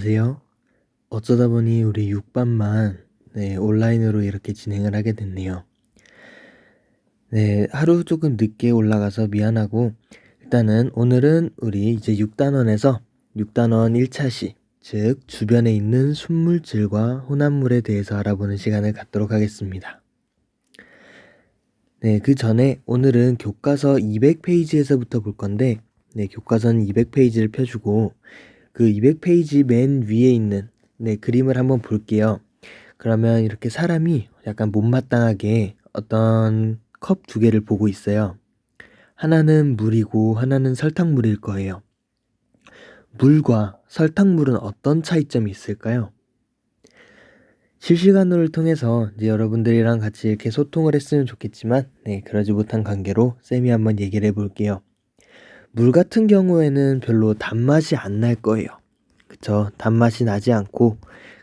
안녕하세요. 어쩌다 보니 우리 6반만 온라인으로 이렇게 진행을 하게 됐네요. 네, 하루 조금 늦게 올라가서 미안하고, 일단은 오늘은 우리 이제 6단원에서 6단원 1차 시, 즉 주변에 있는 순물질과 혼합물에 대해서 알아보는 시간을 갖도록 하겠습니다. 네, 그 전에 오늘은 교과서 200페이지에서부터 볼 건데, 교과서는 200페이지를 펴주고 그 200페이지 맨 위에 있는 그림을 한번 볼게요. 그러면 이렇게 사람이 약간 못마땅하게 어떤 컵 두 개를 보고 있어요. 하나는 물이고 하나는 설탕물일 거예요. 물과 설탕물은 어떤 차이점이 있을까요? 실시간으로 통해서 이제 여러분들이랑 같이 이렇게 소통을 했으면 좋겠지만 그러지 못한 관계로 쌤이 한번 얘기를 해볼게요. 물 같은 경우에는 별로 단맛이 안 날 거예요. 그쵸? 단맛이 나지 않고,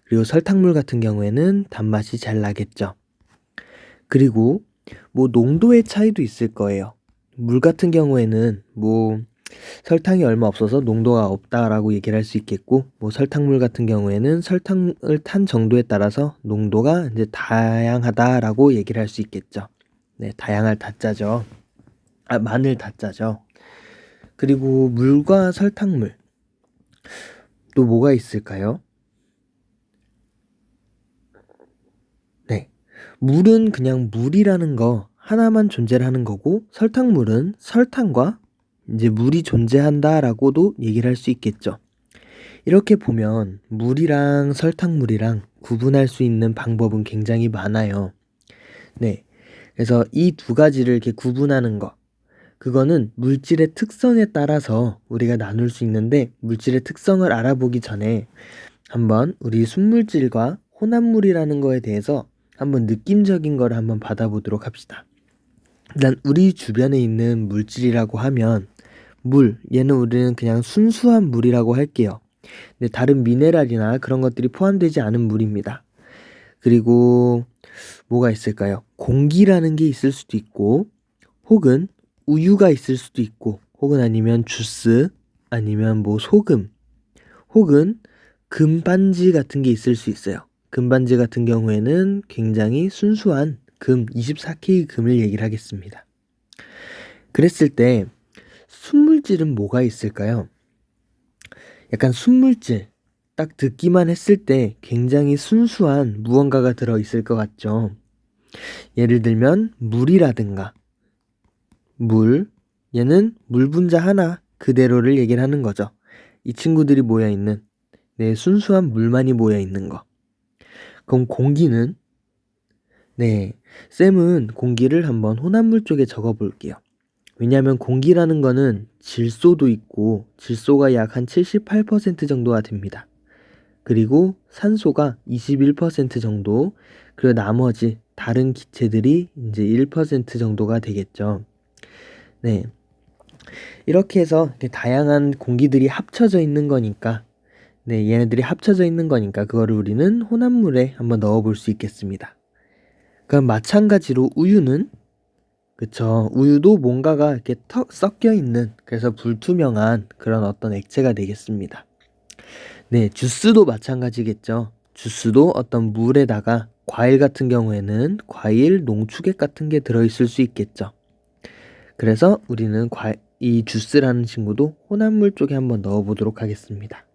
그리고 설탕물 같은 경우에는 단맛이 잘 나겠죠. 그리고 뭐 농도의 차이도 있을 거예요. 물 같은 경우에는 뭐 설탕이 얼마 없어서 농도가 없다라고 얘기를 할 수 있겠고, 뭐 설탕물 같은 경우에는 설탕을 탄 정도에 따라서 농도가 이제 다양하다라고 얘기를 할 수 있겠죠. 네, 다양할 다짜죠. 마늘 다짜죠. 그리고 물과 설탕물 또 뭐가 있을까요? 네. 물은 그냥 물이라는 거 하나만 존재를 하는 거고, 설탕물은 설탕과 이제 물이 존재한다라고도 얘기를 할 수 있겠죠. 이렇게 보면 물이랑 설탕물이랑 구분할 수 있는 방법은 굉장히 많아요. 네. 그래서 이 두 가지를 이렇게 구분하는 거, 그거는 물질의 특성에 따라서 우리가 나눌 수 있는데, 물질의 특성을 알아보기 전에 한번 우리 순물질과 혼합물이라는 거에 대해서 한번 느낌적인 거를 한번 받아보도록 합시다. 일단 우리 주변에 있는 물질이라고 하면 물, 얘는 우리는 그냥 순수한 물이라고 할게요. 근데 다른 미네랄이나 그런 것들이 포함되지 않은 물입니다. 그리고 뭐가 있을까요? 공기라는 게 있을 수도 있고, 혹은 우유가 있을 수도 있고, 혹은 아니면 주스, 아니면 뭐 소금, 혹은 금반지 같은 게 있을 수 있어요. 금반지 같은 경우에는 굉장히 순수한 금, 24K 금을 얘기를 하겠습니다. 그랬을 때 순물질은 뭐가 있을까요? 약간 순물질, 딱 듣기만 했을 때 굉장히 순수한 무언가가 들어있을 것 같죠. 예를 들면 물이라든가, 물, 얘는 물 분자 하나 그대로를 얘기를 하는 거죠. 이 친구들이 모여있는, 순수한 물만이 모여있는 거. 그럼 공기는? 쌤은 공기를 한번 혼합물 쪽에 적어 볼게요. 왜냐하면 공기라는 거는 질소도 있고, 질소가 약 한 78% 정도가 됩니다. 그리고 산소가 21% 정도, 그리고 나머지 다른 기체들이 이제 1% 정도가 되겠죠. 이렇게 해서 다양한 공기들이 합쳐져 있는 거니까, 얘네들이 합쳐져 있는 거니까 그거를 우리는 혼합물에 한번 넣어 볼 수 있겠습니다. 그럼 마찬가지로 우유는, 그쵸, 우유도 뭔가가 이렇게 턱 섞여 있는, 그래서 불투명한 그런 어떤 액체가 되겠습니다. 주스도 마찬가지겠죠. 주스도 어떤 물에다가 과일 같은 경우에는 과일 농축액 같은 게 들어있을 수 있겠죠. 그래서 우리는 이 주스라는 친구도 혼합물 쪽에 한번 넣어보도록 하겠습니다.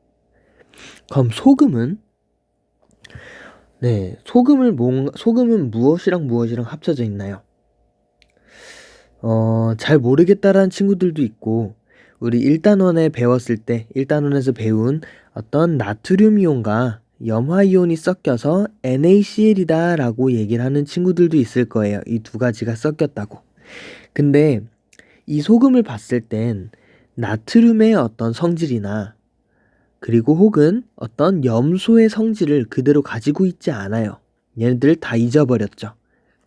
그럼 소금은? 소금은 무엇이랑 무엇이랑 합쳐져 있나요? 잘 모르겠다라는 친구들도 있고, 우리 1단원에 배웠을 때 1단원에서 배운 어떤 나트륨 이온과 염화 이온이 섞여서 NaCl이다 라고 얘기를 하는 친구들도 있을 거예요. 이 두 가지가 섞였다고. 근데 이 소금을 봤을 땐 나트륨의 어떤 성질이나, 그리고 혹은 어떤 염소의 성질을 그대로 가지고 있지 않아요. 얘네들 다 잊어버렸죠.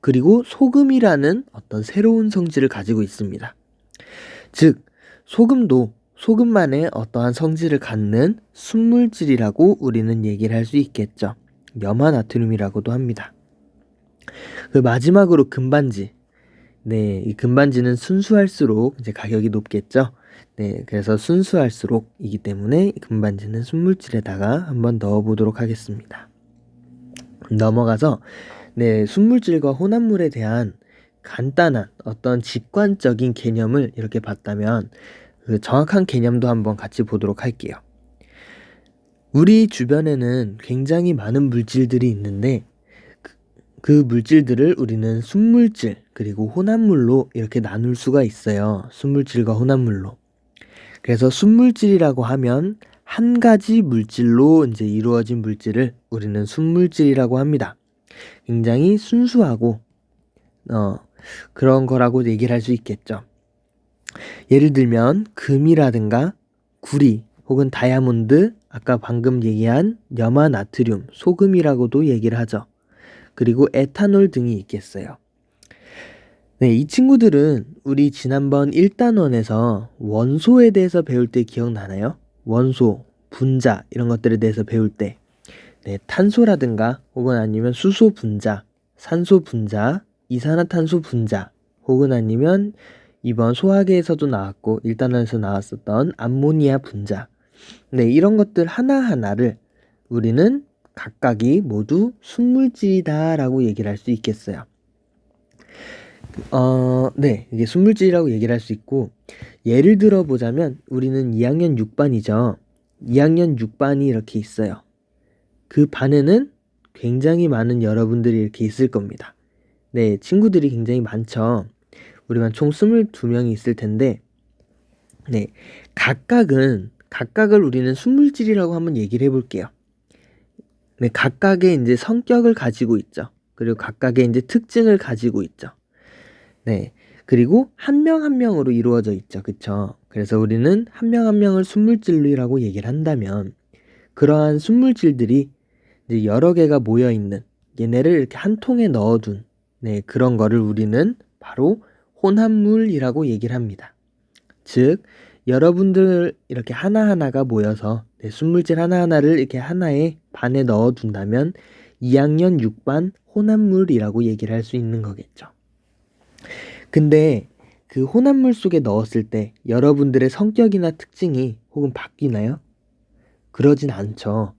그리고 소금이라는 어떤 새로운 성질을 가지고 있습니다. 즉, 소금도 소금만의 어떠한 성질을 갖는 순물질이라고 우리는 얘기를 할 수 있겠죠. 염화나트륨이라고도 합니다. 그 마지막으로 금반지. 이 금반지는 순수할수록 이제 가격이 높겠죠. 네, 그래서 순수할수록이기 때문에 금반지는 순물질에다가 한번 넣어보도록 하겠습니다. 넘어가서 네, 순물질과 혼합물에 대한 간단한 어떤 직관적인 개념을 이렇게 봤다면 그 정확한 개념도 한번 같이 보도록 할게요. 우리 주변에는 굉장히 많은 물질들이 있는데 그 물질들을 우리는 순물질 그리고 혼합물로 이렇게 나눌 수가 있어요. 순물질과 혼합물로. 그래서 순물질이라고 하면 한 가지 물질로 이제 이루어진 물질을 우리는 순물질이라고 합니다. 굉장히 순수하고 그런 거라고 얘기를 할 수 있겠죠. 예를 들면 금이라든가 구리 혹은 다이아몬드, 아까 방금 얘기한 염화 나트륨, 소금이라고도 얘기를 하죠. 그리고 에탄올 등이 있겠어요. 네, 이 친구들은 우리 지난번 1단원에서 원소에 대해서 배울 때 기억나나요? 원소, 분자 이런 것들에 대해서 배울 때 네, 탄소라든가 혹은 아니면 수소 분자, 산소 분자, 이산화탄소 분자 혹은 아니면 이번 소화계에서도 나왔고 1단원에서 나왔었던 암모니아 분자 네, 이런 것들 하나하나를 우리는 각각이 모두 순물질이다 라고 얘기를 할 수 있겠어요. 네, 이게 순물질이라고 얘기를 할 수 있고 예를 들어 보자면 우리는 2학년 6반이죠. 2학년 6반이 이렇게 있어요. 그 반에는 굉장히 많은 여러분들이 이렇게 있을 겁니다. 네, 친구들이 굉장히 많죠. 우리 반 총 22명이 있을 텐데 네, 각각을 우리는 순물질이라고 한번 얘기를 해볼게요. 네, 각각의 이제 성격을 가지고 있죠. 그리고 각각의 이제 특징을 가지고 있죠. 네, 그리고 한 명 한 명으로 이루어져 있죠. 그쵸? 그래서 우리는 한 명 한 명을 순물질이라고 얘기를 한다면 그러한 순물질들이 이제 여러 개가 모여 있는 얘네를 이렇게 한 통에 넣어둔 네, 그런 거를 우리는 바로 혼합물이라고 얘기를 합니다. 즉 여러분들 이렇게 하나하나가 모여서 네, 순물질 하나하나를 이렇게 하나의 반에 넣어둔다면 2학년 6반 혼합물이라고 얘기를 할 수 있는 거겠죠. 근데 그 혼합물 속에 넣었을 때 여러분들의 성격이나 특징이 혹은 바뀌나요? 그러진 않죠.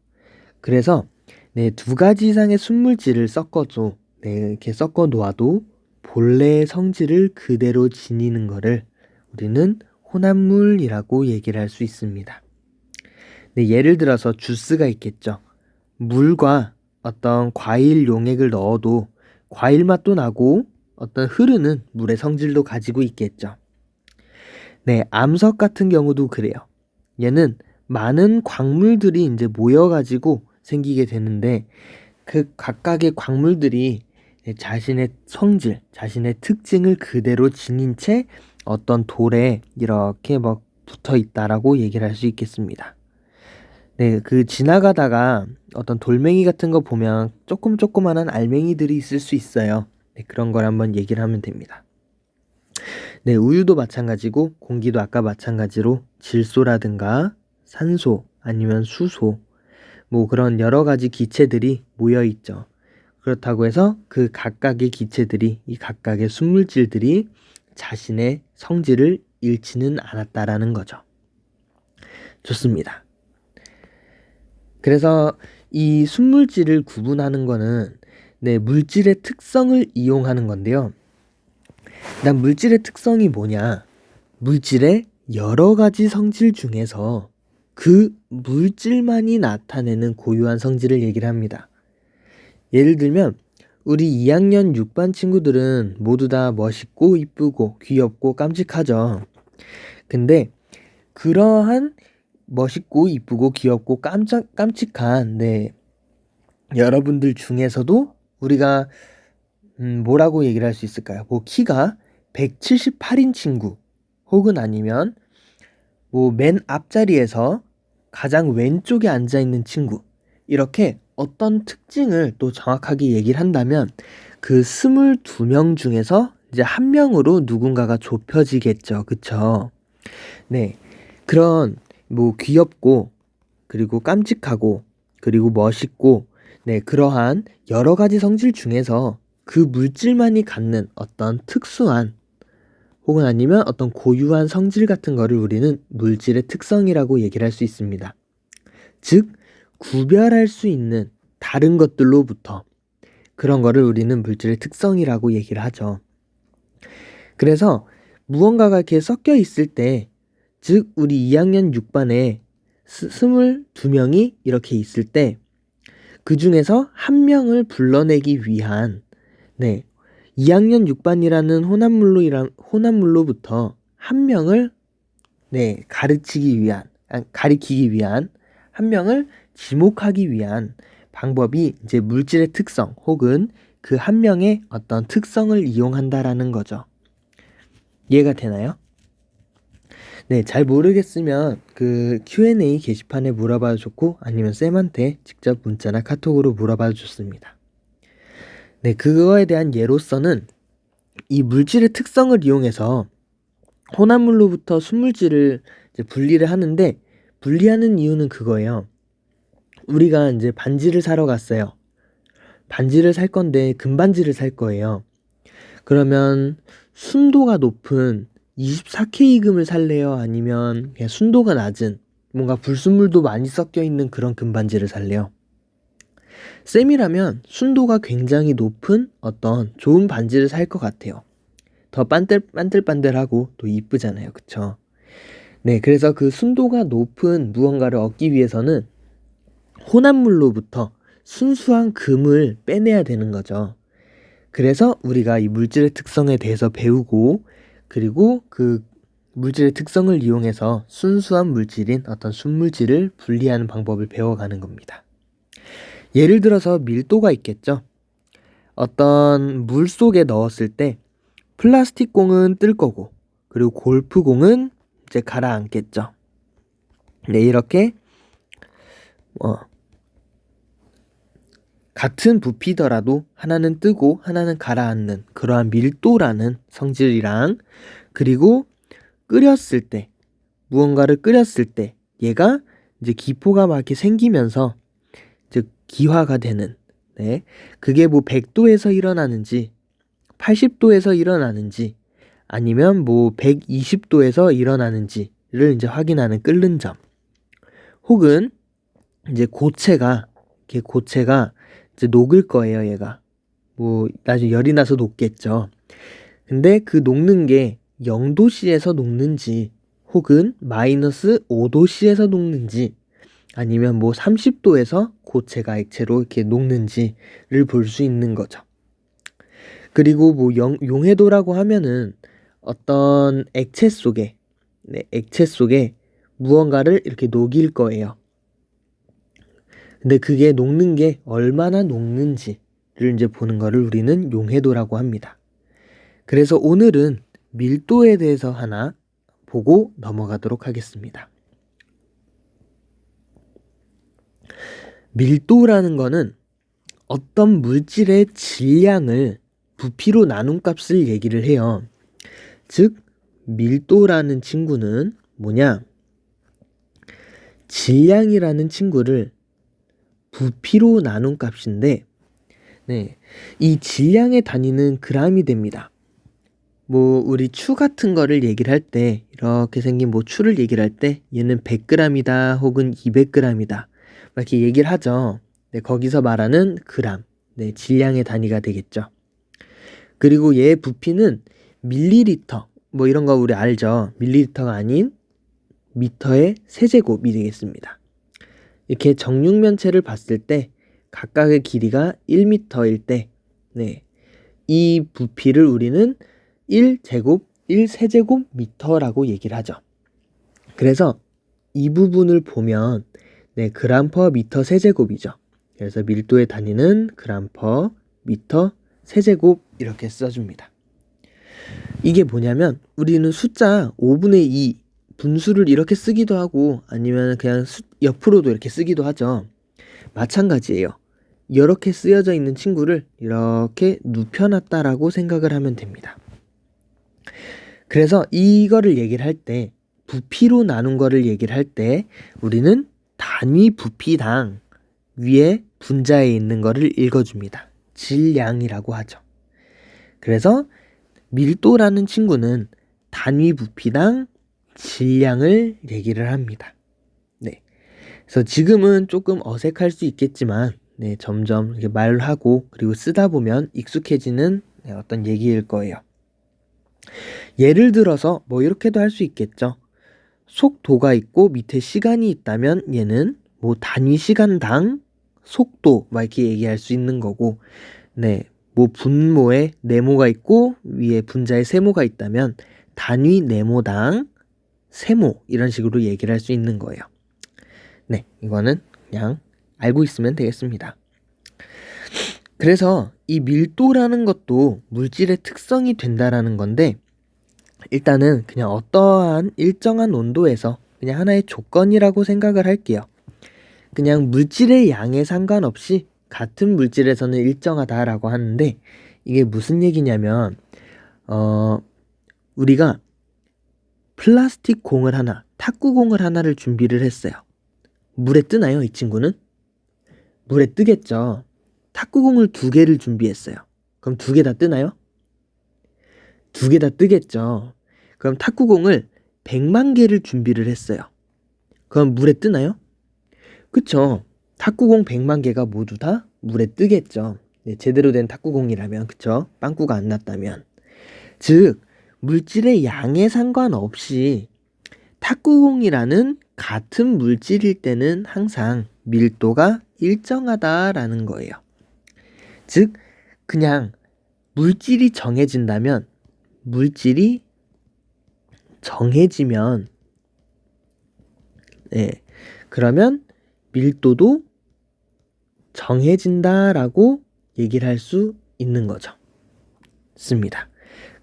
그래서 네, 2가지 이상의 순물질을 섞어도 네, 이렇게 섞어 놓아도 본래의 성질을 그대로 지니는 거를 우리는 혼합물이라고 얘기를 할 수 있습니다. 네, 예를 들어서 주스가 있겠죠. 물과 어떤 과일 용액을 넣어도 과일 맛도 나고 어떤 흐르는 물의 성질도 가지고 있겠죠. 네, 암석 같은 경우도 그래요. 얘는 많은 광물들이 이제 모여가지고 생기게 되는데 그 각각의 광물들이 자신의 성질, 자신의 특징을 그대로 지닌 채 어떤 돌에 이렇게 막 붙어 있다라고 얘기를 할 수 있겠습니다. 네, 그 지나가다가 어떤 돌멩이 같은 거 보면 조그만한 알맹이들이 있을 수 있어요. 네, 그런 걸 한번 얘기를 하면 됩니다. 네, 우유도 마찬가지고 공기도 아까 마찬가지로 질소라든가 산소 아니면 수소 뭐 그런 여러 가지 기체들이 모여 있죠. 그렇다고 해서 그 각각의 기체들이 이 각각의 순물질들이 자신의 성질을 잃지는 않았다라는 거죠. 좋습니다. 그래서 이 순물질을 구분하는 거는 네, 물질의 특성을 이용하는 건데요. 난 물질의 특성이 뭐냐? 물질의 여러 가지 성질 중에서 그 물질만이 나타내는 고유한 성질을 얘기를 합니다. 예를 들면 우리 2학년 6반 친구들은 모두 다 멋있고 이쁘고 귀엽고 깜찍하죠. 근데 그러한 멋있고 이쁘고 귀엽고 깜찍한 네, 여러분들 중에서도 우리가 뭐라고 얘기를 할 수 있을까요? 뭐 키가 178인 친구 혹은 아니면 뭐 맨 앞자리에서 가장 왼쪽에 앉아 있는 친구 이렇게 어떤 특징을 또 정확하게 얘기를 한다면 그 22명 중에서 이제 한 명으로 누군가가 좁혀지겠죠. 그쵸? 네. 그런 뭐 귀엽고 그리고 깜찍하고 그리고 멋있고 네, 그러한 여러 가지 성질 중에서 그 물질만이 갖는 어떤 특수한 혹은 아니면 어떤 고유한 성질 같은 거를 우리는 물질의 특성이라고 얘기를 할 수 있습니다. 즉, 구별할 수 있는 다른 것들로부터 그런 거를 우리는 물질의 특성이라고 얘기를 하죠. 그래서 무언가가 이렇게 섞여 있을 때, 즉 우리 2학년 6반에 22명이 이렇게 있을 때 그 중에서 한 명을 불러내기 위한 2학년 6반이라는 혼합물로부터 한 명을 가리키기 위한 한 명을 지목하기 위한 방법이 이제 물질의 특성 혹은 그 한 명의 어떤 특성을 이용한다라는 거죠. 이해가 되나요? 네, 잘 모르겠으면 그 Q&A 게시판에 물어봐도 좋고 아니면 쌤한테 직접 문자나 카톡으로 물어봐도 좋습니다. 네, 그거에 대한 예로서는 이 물질의 특성을 이용해서 혼합물로부터 순물질을 이제 분리를 하는데, 분리하는 이유는 그거예요. 우리가 이제 반지를 사러 갔어요. 반지를 살 건데 금반지를 살 거예요. 그러면 순도가 높은 24K금을 살래요? 아니면 그냥 순도가 낮은 뭔가 불순물도 많이 섞여 있는 그런 금반지를 살래요? 쌤이라면 순도가 굉장히 높은 어떤 좋은 반지를 살 것 같아요. 더 반들반들하고 또 이쁘잖아요. 그쵸? 네, 그래서 그 순도가 높은 무언가를 얻기 위해서는 혼합물로부터 순수한 금을 빼내야 되는 거죠. 그래서 우리가 이 물질의 특성에 대해서 배우고, 그리고 그 물질의 특성을 이용해서 순수한 물질인 어떤 순물질을 분리하는 방법을 배워가는 겁니다. 예를 들어서 밀도가 있겠죠. 어떤 물 속에 넣었을 때 플라스틱 공은 뜰 거고, 그리고 골프공은 이제 가라앉겠죠. 네, 이렇게 같은 부피더라도 하나는 뜨고 하나는 가라앉는 그러한 밀도라는 성질이랑, 그리고 끓였을 때, 무언가를 끓였을 때 얘가 이제 기포가 막 이렇게 생기면서 즉 기화가 되는, 그게 뭐 100도에서 일어나는지 80도에서 일어나는지 아니면 뭐 120도에서 일어나는지를 이제 확인하는 끓는 점, 혹은 이제 고체가 이제 녹을 거예요. 얘가 뭐 나중에 열이 나서 녹겠죠. 근데 그 녹는 게 0도씨에서 녹는지 혹은 마이너스 5도씨에서 녹는지 아니면 뭐 30도에서 고체가 액체로 이렇게 녹는지를 볼 수 있는 거죠. 그리고 뭐 용해도라고 하면은 어떤 액체 속에 무언가를 이렇게 녹일 거예요. 근데 그게 녹는 게 얼마나 녹는지를 이제 보는 거를 우리는 용해도라고 합니다. 그래서 오늘은 밀도에 대해서 하나 보고 넘어가도록 하겠습니다. 밀도라는 거는 어떤 물질의 질량을 부피로 나눈 값을 얘기를 해요. 즉, 밀도라는 친구는 뭐냐? 질량이라는 친구를 부피로 나눈 값인데, 이 질량의 단위는 g이 됩니다. 뭐 우리 추 같은 거를 얘기를 할 때, 이렇게 생긴 뭐 추를 얘기를 할 때 얘는 100g이다 혹은 200g이다 이렇게 얘기를 하죠. 거기서 말하는 그램, 질량의 단위가 되겠죠. 그리고 얘의 부피는 밀리리터, 뭐 이런 거 우리 알죠. 밀리리터가 아닌 미터의 세제곱이 되겠습니다. 이렇게 정육면체를 봤을 때 각각의 길이가 1m일 때, 이 부피를 우리는 1세제곱 미터라고 얘기를 하죠. 그래서 이 부분을 보면 그램 퍼 미터 세제곱이죠. 그래서 밀도의 단위는 그램 퍼 미터 세제곱 이렇게 써줍니다. 이게 뭐냐면 우리는 숫자 5분의 2 분수를 이렇게 쓰기도 하고 아니면 그냥 옆으로도 이렇게 쓰기도 하죠. 마찬가지예요. 이렇게 쓰여져 있는 친구를 이렇게 눕혀놨다라고 생각을 하면 됩니다. 그래서 이거를 얘기를 할 때, 부피로 나눈 거를 얘기를 할 때 우리는 단위 부피당 위에 분자에 있는 거를 읽어줍니다. 질량이라고 하죠. 그래서 밀도라는 친구는 단위 부피당 질량을 얘기를 합니다. 네. 그래서 지금은 조금 어색할 수 있겠지만, 네, 점점 이렇게 말하고 그리고 쓰다 보면 익숙해지는 어떤 얘기일 거예요. 예를 들어서 뭐 이렇게도 할 수 있겠죠. 속도가 있고 밑에 시간이 있다면 얘는 뭐 단위 시간당 속도 막 이렇게 얘기할 수 있는 거고, 네, 뭐 분모에 네모가 있고 위에 분자에 세모가 있다면 단위 네모당 세모 이런 식으로 얘기를 할 수 있는 거예요. 네, 이거는 그냥 알고 있으면 되겠습니다. 그래서 이 밀도라는 것도 물질의 특성이 된다라는 건데, 일단은 그냥 어떠한 일정한 온도에서 그냥 하나의 조건이라고 생각을 할게요. 그냥 물질의 양에 상관없이 같은 물질에서는 일정하다라고 하는데, 이게 무슨 얘기냐면 우리가 플라스틱 공을 하나, 탁구공을 하나를 준비를 했어요. 물에 뜨나요, 이 친구는? 물에 뜨겠죠. 탁구공을 2개를 준비했어요. 그럼 2개 다 뜨나요? 2개 다 뜨겠죠. 그럼 탁구공을 100만 개를 준비를 했어요. 그럼 물에 뜨나요? 그쵸. 탁구공 100만 개가 모두 다 물에 뜨겠죠. 네, 제대로 된 탁구공이라면, 그쵸? 빵꾸가 안 났다면. 즉, 물질의 양에 상관없이 탁구공이라는 같은 물질일 때는 항상 밀도가 일정하다라는 거예요. 즉, 그냥 물질이 정해지면 네, 그러면 밀도도 정해진다라고 얘기를 할 수 있는 거죠. 습니다.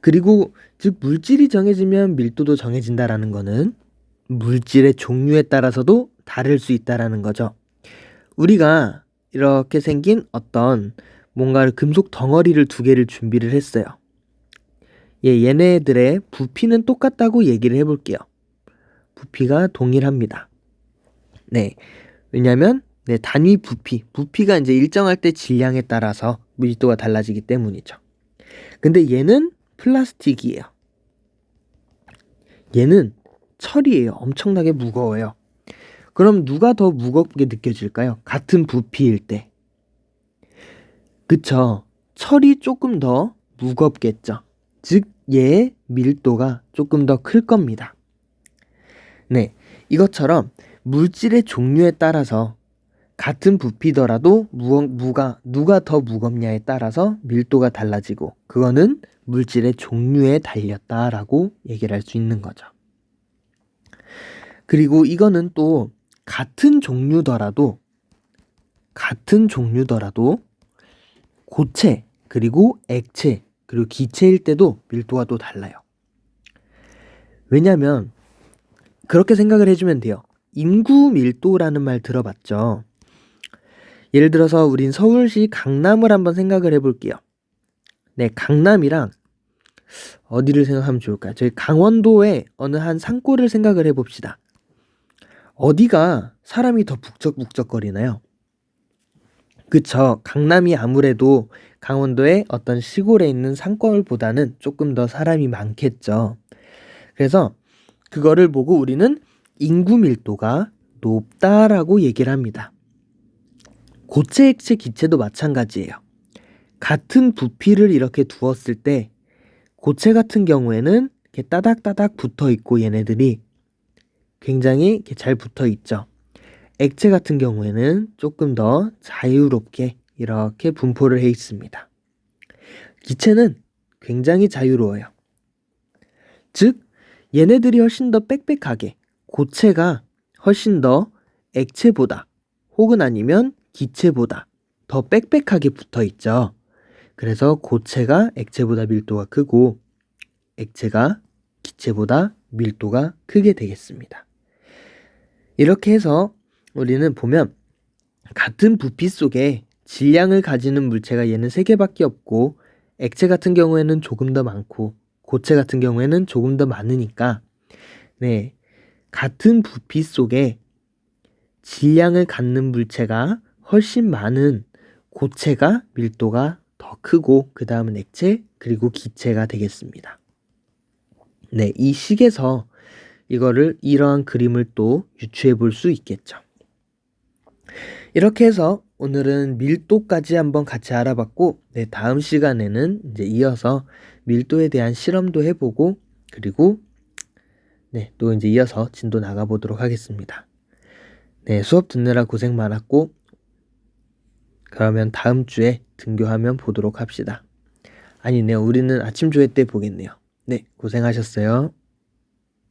그리고 즉 물질이 정해지면 밀도도 정해진다라는 거는 물질의 종류에 따라서도 다를 수 있다라는 거죠. 우리가 이렇게 생긴 어떤 뭔가를 금속 덩어리를 2개를 준비를 했어요. 얘네들의 부피는 똑같다고 얘기를 해볼게요. 부피가 동일합니다. 네, 왜냐면 단위 부피가 이제 일정할 때 질량에 따라서 밀도가 달라지기 때문이죠. 근데 얘는 플라스틱이에요. 얘는 철이에요. 엄청나게 무거워요. 그럼 누가 더 무겁게 느껴질까요? 같은 부피일 때. 그쵸? 철이 조금 더 무겁겠죠. 즉 얘의 밀도가 조금 더 클 겁니다. 네, 이것처럼 물질의 종류에 따라서 같은 부피더라도 누가 더 무겁냐에 따라서 밀도가 달라지고, 그거는 물질의 종류에 달렸다라고 얘기를 할 수 있는 거죠. 그리고 이거는 또 같은 종류더라도 고체, 그리고 액체, 그리고 기체일 때도 밀도가 또 달라요. 왜냐면 그렇게 생각을 해주면 돼요. 인구 밀도라는 말 들어봤죠? 예를 들어서 우린 서울시 강남을 한번 생각을 해볼게요. 네, 강남이랑 어디를 생각하면 좋을까요? 저희 강원도의 어느 한 산골을 생각을 해봅시다. 어디가 사람이 더 북적북적거리나요? 그쵸. 강남이 아무래도 강원도의 어떤 시골에 있는 산골보다는 조금 더 사람이 많겠죠. 그래서 그거를 보고 우리는 인구 밀도가 높다라고 얘기를 합니다. 고체, 액체, 기체도 마찬가지예요. 같은 부피를 이렇게 두었을 때 고체 같은 경우에는 이렇게 따닥따닥 붙어 있고 얘네들이 굉장히 이렇게 잘 붙어 있죠. 액체 같은 경우에는 조금 더 자유롭게 이렇게 분포를 해 있습니다. 기체는 굉장히 자유로워요. 즉 얘네들이 훨씬 더 빽빽하게, 고체가 훨씬 더 액체보다 혹은 아니면 기체보다 더 빽빽하게 붙어 있죠. 그래서 고체가 액체보다 밀도가 크고 액체가 기체보다 밀도가 크게 되겠습니다. 이렇게 해서 우리는 보면 같은 부피 속에 질량을 가지는 물체가 얘는 3개밖에 없고, 액체 같은 경우에는 조금 더 많고 고체 같은 경우에는 조금 더 많으니까, 네, 같은 부피 속에 질량을 갖는 물체가 훨씬 많은 고체가 밀도가 더 크고, 그 다음은 액체, 그리고 기체가 되겠습니다. 네, 이 식에서 이러한 그림을 또 유추해 볼 수 있겠죠. 이렇게 해서 오늘은 밀도까지 한번 같이 알아봤고, 네, 다음 시간에는 이제 이어서 밀도에 대한 실험도 해보고, 그리고 네, 또 이제 이어서 진도 나가보도록 하겠습니다. 네, 수업 듣느라 고생 많았고, 그러면 다음 주에 등교하면 보도록 합시다. 아니네요, 우리는 아침 조회 때 보겠네요. 네, 고생하셨어요.